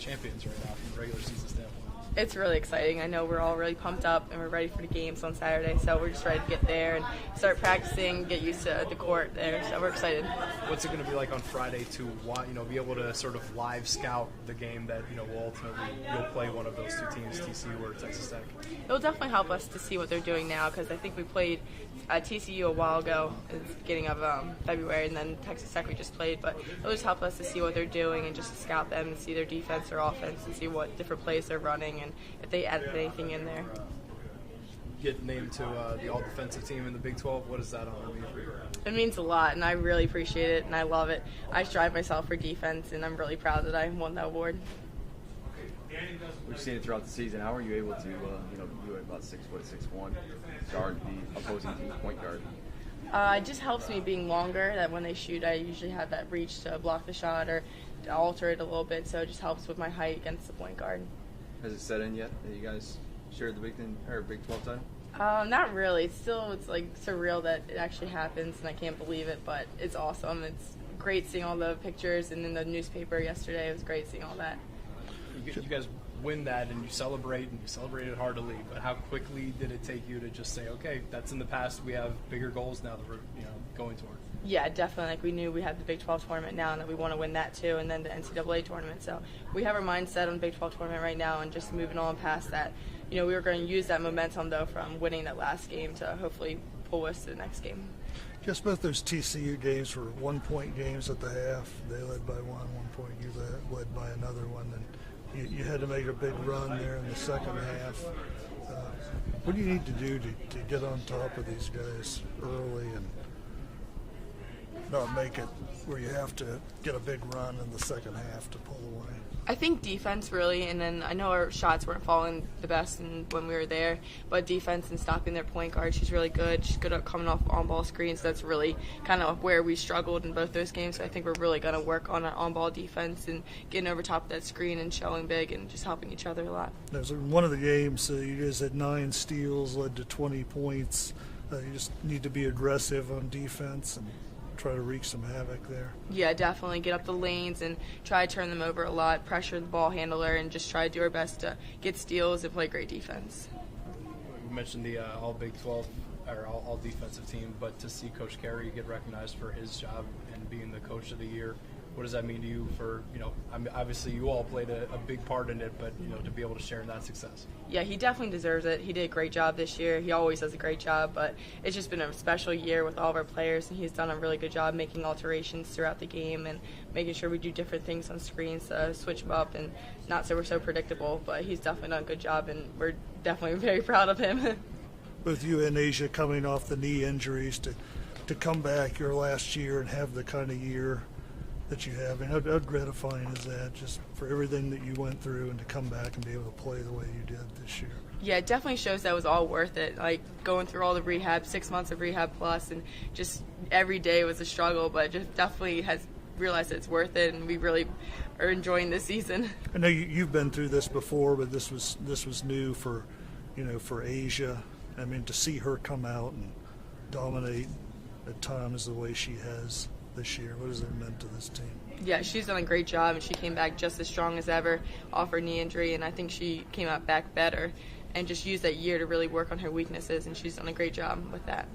champions right now from a regular season standpoint. It's really exciting. I know we're all really pumped up and we're ready for the games on Saturday, so we're just ready to get there and start practicing, get used to the court there, so we're excited. What's it going to be like on Friday to be able to sort of live scout the game that will ultimately you'll play one of those two teams, TCU or Texas Tech? It'll definitely help us to see what they're doing now, because I think we played TCU a while ago at the beginning of February, and then Texas Tech we just played, but it'll just help us to see what they're doing and just to scout them and see their defense or offense and see what different plays they're running and if they added anything in there. Get named to the all-defensive team in the Big 12. What does that honor mean for you? It means a lot, and I really appreciate it, and I love it. I strive myself for defense, and I'm really proud that I won that award. We've seen it throughout the season. How are you able to, you at about 6'6", guard the opposing team's point guard? It just helps me being longer, that when they shoot, I usually have that reach to block the shot or to alter it a little bit, so it just helps with my height against the point guard. Has it set in yet that you guys shared the Big 12 title? Not really. It's like surreal that it actually happens, and I can't believe it, but it's awesome. It's great seeing all the pictures, and in the newspaper yesterday, it was great seeing all that. You guys win that, and you celebrated heartily, but how quickly did it take you to just say, okay, that's in the past, we have bigger goals now that we're going toward? Yeah, definitely. Like, we knew we had the Big 12 tournament now and that we want to win that too, and then the NCAA tournament. So we have our mindset on the Big 12 tournament right now and just moving on past that. We were going to use that momentum, though, from winning that last game to hopefully pull us to the next game. Just both those TCU games were 1-point games at the half. They led by 1 point. You led by another one. And you had to make a big run there in the second half. What do you need to do to get on top of these guys early and not make it where you have to get a big run in the second half to pull away? I think defense really, and then I know our shots weren't falling the best when we were there, but defense and stopping their point guard, she's really good. She's good at coming off on-ball screens. That's really kind of where we struggled in both those games. So I think we're really going to work on our on-ball defense and getting over top of that screen and showing big and just helping each other a lot. There's one of the games, you guys had 9 steals, led to 20 points. You just need to be aggressive on defense and try to wreak some havoc there. Yeah, definitely. Get up the lanes and try to turn them over a lot, pressure the ball handler, and just try to do our best to get steals and play great defense. You mentioned the all Big 12 or all defensive team, but to see Coach Carey get recognized for his job and being the Coach of the Year, what does that mean to you for, I mean, obviously you all played a big part in it, but, to be able to share in that success? Yeah, he definitely deserves it. He did a great job this year. He always does a great job, but it's just been a special year with all of our players, and he's done a really good job making alterations throughout the game and making sure we do different things on screens to switch them up and not so we're so predictable, but he's definitely done a good job, and we're definitely very proud of him. Both you and Asia coming off the knee injuries to come back your last year and have the kind of year that you have, and how gratifying is that, just for everything that you went through and to come back and be able to play the way you did this year? Yeah, it definitely shows that it was all worth it. Like, going through all the rehab, 6 months of rehab plus, and just every day was a struggle, but just definitely has realized it's worth it, and we really are enjoying this season. I know you've been through this before, but this was new for, for Asia. I mean, to see her come out and dominate at times the way she has this year, what has it meant to this team? Yeah, she's done a great job, and she came back just as strong as ever off her knee injury, and I think she came out back better and just used that year to really work on her weaknesses, and she's done a great job with that.